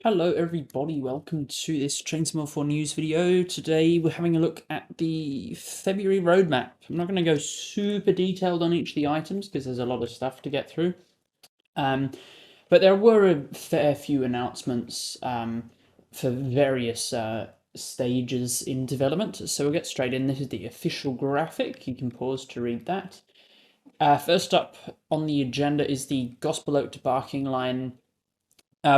Hello everybody, welcome to this Chainsaw 4 news video. Today we're having a look at the February roadmap. I'm not going to go super detailed on each of the items because there's a lot of stuff to get through. But there were a fair few announcements for various stages in development. So we'll get straight in. This is the official graphic. You can pause to read that. First up on the agenda is the Gospel Oak to Barking Line.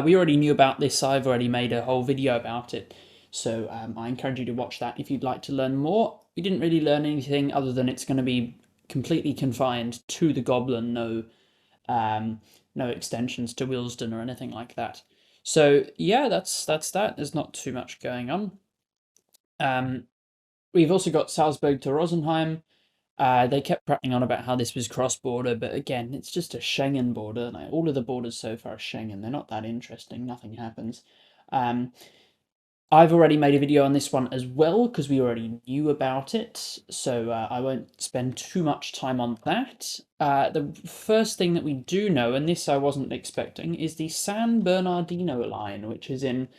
We already knew about this. I've already made a whole video about it. So I encourage you to watch that if you'd like to learn more. We didn't really learn anything other than it's going to be completely confined to the Goblin, no extensions to Willesden or anything like that. So yeah, that's that. There's not too much going on. We've also got Salzburg to Rosenheim. They kept prattling on about how this was cross-border, but again, it's just a Schengen border. Like, all of the borders so far are Schengen. They're not that interesting. Nothing happens. I've already made a video on this one as well because we already knew about it, so I won't spend too much time on that. The first thing that we do know, and this I wasn't expecting, is the San Bernardino line, which is in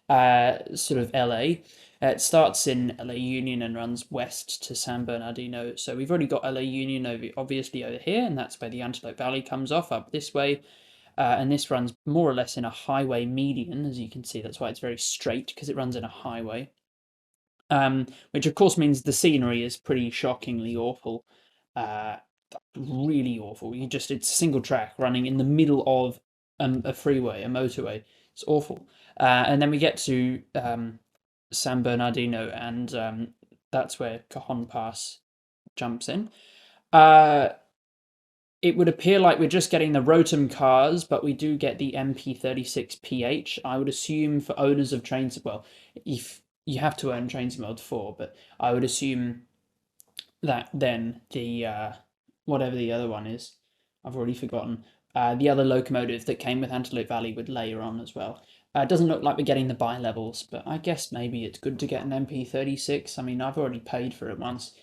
sort of LA. It starts in LA Union and runs west to San Bernardino. So we've already got LA Union obviously over here, and that's where the Antelope Valley comes off up this way. And this runs more or less in a highway median, as you can see. That's why it's very straight, because it runs in a highway. Which of course means the scenery is pretty shockingly awful. Really awful. It's a single track running in the middle of a freeway, a motorway. It's awful. And then we get to San Bernardino, and that's where Cajon Pass jumps in. It would appear like we're just getting the Rotom cars, but we do get the MP36PH. I would assume for owners of trains, well, if you have to own Trains Mode 4, but I would assume that then the whatever the other one is, I've already forgotten. The other locomotive that came with Antelope Valley would layer on as well. It doesn't look like we're getting the bi-levels, but I guess maybe it's good to get an MP36. I mean, I've already paid for it once.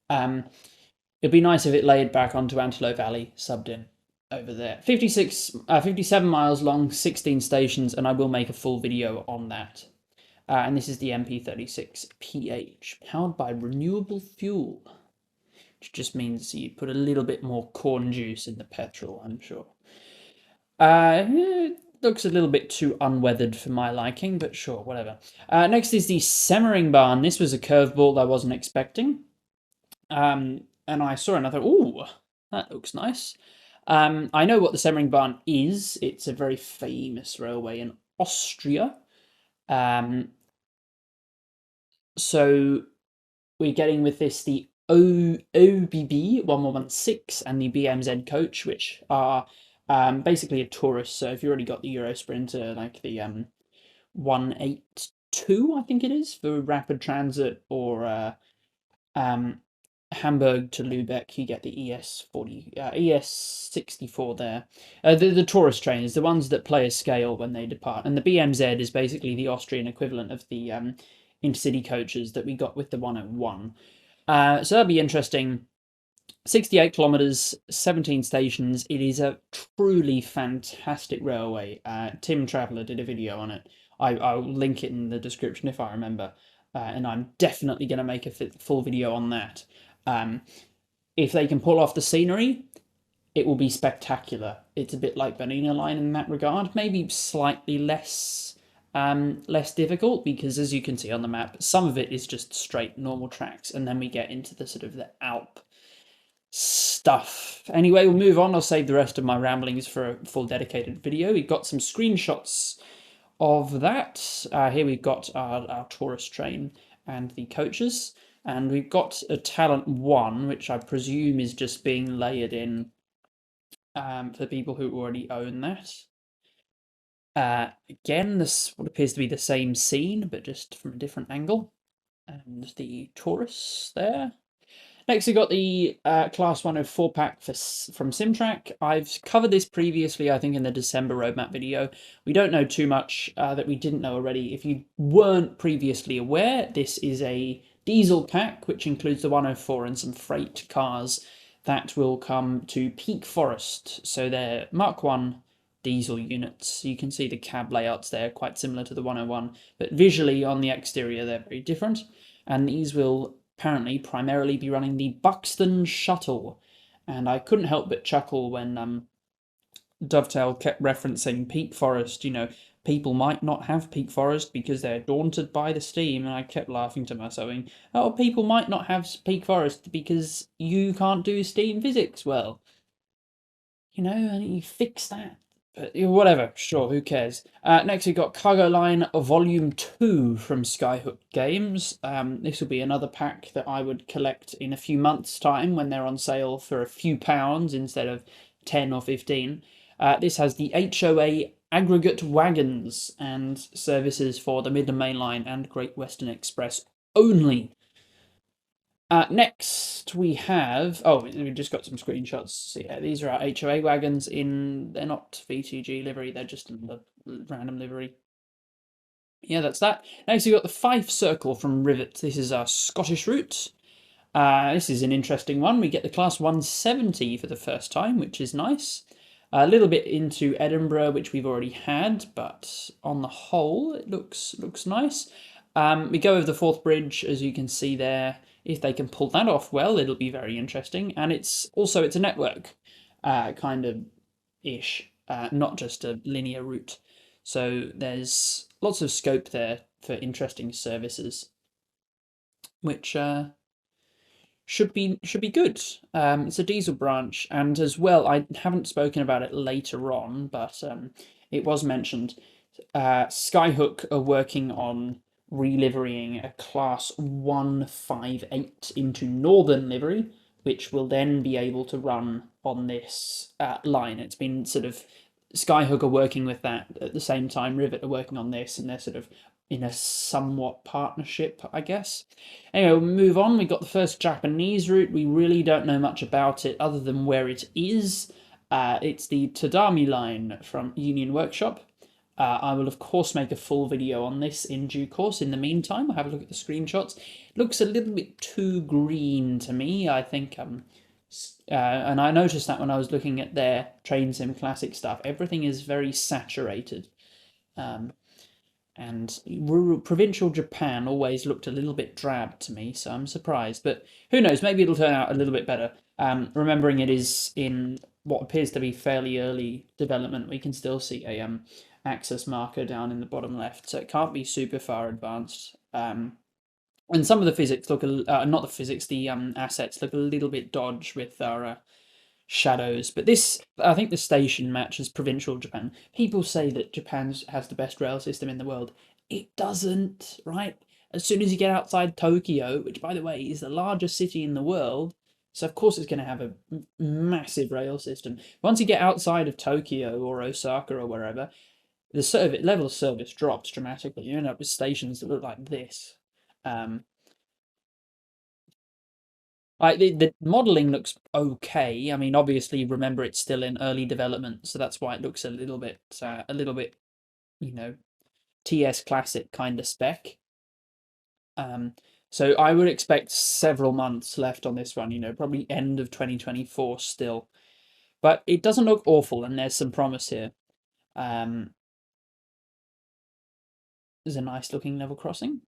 It'd be nice if it laid back onto Antelope Valley, subbed in over there. 57 miles long, 16 stations, and I will make a full video on that. And this is the MP36PH, powered by renewable fuel, which just means you put a little bit more corn juice in the petrol, I'm sure. It looks a little bit too unweathered for my liking, but sure, whatever. Next is the Semmeringbahn. This was a curveball I wasn't expecting. And I saw another. Ooh, that looks nice. I know what the Semmeringbahn is. It's a very famous railway in Austria. So we're getting with this the OBB 1116 and the BMZ coach, which are basically a tourist. So if you already got the Euro Sprinter, like the 182, I think it is, for rapid transit, or Hamburg to Lubeck, you get the ES64 there. The tourist trains, the ones that play a scale when they depart, and the BMZ is basically the Austrian equivalent of the intercity coaches that we got with the 101. So that'd be interesting. 68 kilometers, 17 stations. It is a truly fantastic railway. Tim Traveller did a video on it. I'll link it in the description if I remember. And I'm definitely going to make a full video on that. If they can pull off the scenery, it will be spectacular. It's a bit like Bernina Line in that regard, maybe slightly less difficult, because as you can see on the map, some of it is just straight normal tracks, and then we get into the sort of the Alp stuff. Anyway, we'll move on. I'll save the rest of my ramblings for a full dedicated video. We've got some screenshots of that. Here we've got our tourist train and the coaches. And we've got a Talent 1, which I presume is just being layered in for people who already own that. Again, this what appears to be the same scene, but just from a different angle. And the Taurus there. Next, we've got the Class 104 pack from Simtrack. I've covered this previously, I think, in the December roadmap video. We don't know too much that we didn't know already. If you weren't previously aware, this is a diesel pack, which includes the 104 and some freight cars that will come to Peak Forest. So they're Mark 1 diesel units. You can see the cab layouts there, quite similar to the 101, but visually on the exterior they're very different. And these will apparently primarily be running the Buxton Shuttle. And I couldn't help but chuckle when Dovetail kept referencing Peak Forest. People might not have Peak Forest because they're daunted by the steam, and I kept laughing to myself, saying, "Oh, people might not have Peak Forest because you can't do steam physics well." And you fix that. But whatever, sure, who cares? Next, we've got Cargo Line Volume 2 from Skyhook Games. This will be another pack that I would collect in a few months' time when they're on sale for a few pounds instead of 10 or 15. This has the HOA aggregate wagons and services for the Midland Main Line and Great Western Express only. Next, we have... Oh, we've just got some screenshots. So yeah, these are our HOA wagons they're not V2G livery, they're just in the random livery. Yeah, that's that. Next, we've got the Fife Circle from Rivet. This is our Scottish route. This is an interesting one. We get the Class 170 for the first time, which is nice. A little bit into Edinburgh, which we've already had, but on the whole, it looks nice. We go over the Forth Bridge, as you can see there. If they can pull that off well, it'll be very interesting. And it's a network, kind of ish, not just a linear route. So there's lots of scope there for interesting services, which should be good. It's a diesel branch, and as well, I haven't spoken about it later on, but it was mentioned. Skyhook are working on reliverying a Class 158 into Northern livery, which will then be able to run on this line. It's been sort of... Skyhook are working with that at the same time. Rivet are working on this, and they're sort of in a somewhat partnership, I guess. Anyway, we'll move on. We've got the first Japanese route. We really don't know much about it other than where it is. It's the Tadami line from Union Workshop. I will, of course, make a full video on this in due course. In the meantime, I'll have a look at the screenshots. It looks a little bit too green to me. I think, and I noticed that when I was looking at their Train Sim Classic stuff, everything is very saturated. And rural, provincial Japan always looked a little bit drab to me, so I'm surprised. But who knows, maybe it'll turn out a little bit better. Remembering it is in what appears to be fairly early development, we can still see a axis marker down in the bottom left, so it can't be super far advanced. And some of the physics look, not the physics, the assets look a little bit dodge with our shadows. But this, I think the station matches provincial Japan. People say that Japan has the best rail system in the world. It doesn't, right? As soon as you get outside Tokyo, which by the way is the largest city in the world, so of course it's going to have a massive rail system. Once you get outside of Tokyo or Osaka or wherever, the level of service drops dramatically. You end up with stations that look like this. Like the modelling looks okay. I mean, obviously, remember it's still in early development, so that's why it looks a little bit, TS Classic kind of spec. So I would expect several months left on this one. Probably end of 2024 still, but it doesn't look awful, and there's some promise here. There's a nice looking level crossing.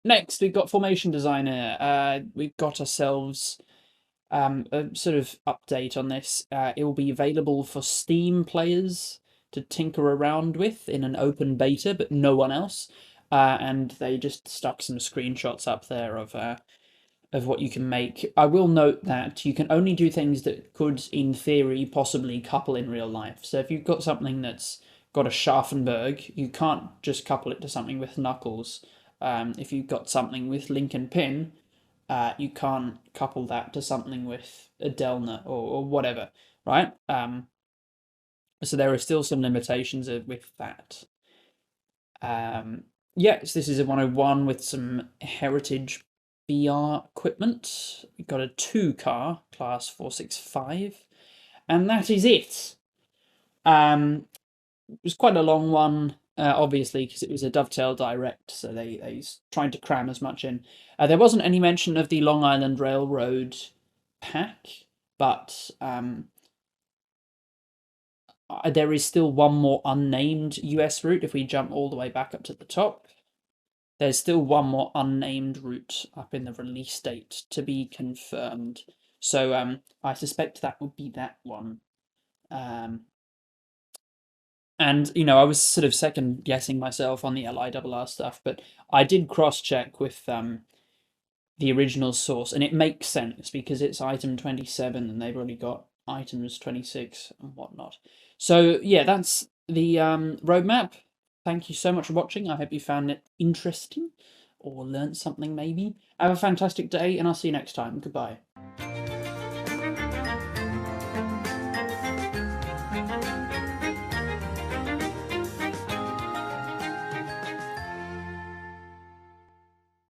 Next, we've got Formation Designer. We've got ourselves a sort of update on this. It will be available for Steam players to tinker around with in an open beta, but no one else. And they just stuck some screenshots up there of what you can make. I will note that you can only do things that could, in theory, possibly couple in real life. So if you've got something that's got a Scharfenberg, you can't just couple it to something with Knuckles. If you've got something with Lincoln Pin, you can't couple that to something with a Delna or whatever, right? So there are still some limitations with that. Yes, this is a 101 with some Heritage BR equipment. We've got a 2-car, Class 465, and that is it. It was quite a long one. Obviously, because it was a Dovetail Direct, so they tried to cram as much in. There wasn't any mention of the Long Island Railroad pack, but there is still one more unnamed US route if we jump all the way back up to the top. There's still one more unnamed route up in the release date to be confirmed. So I suspect that would be that one. And I was sort of second guessing myself on the LIRR stuff, but I did cross check with the original source, and it makes sense because it's item 27 and they've already got items 26 and whatnot. So yeah, that's the roadmap. Thank you so much for watching. I hope you found it interesting or learnt something maybe. Have a fantastic day, and I'll see you next time. Goodbye.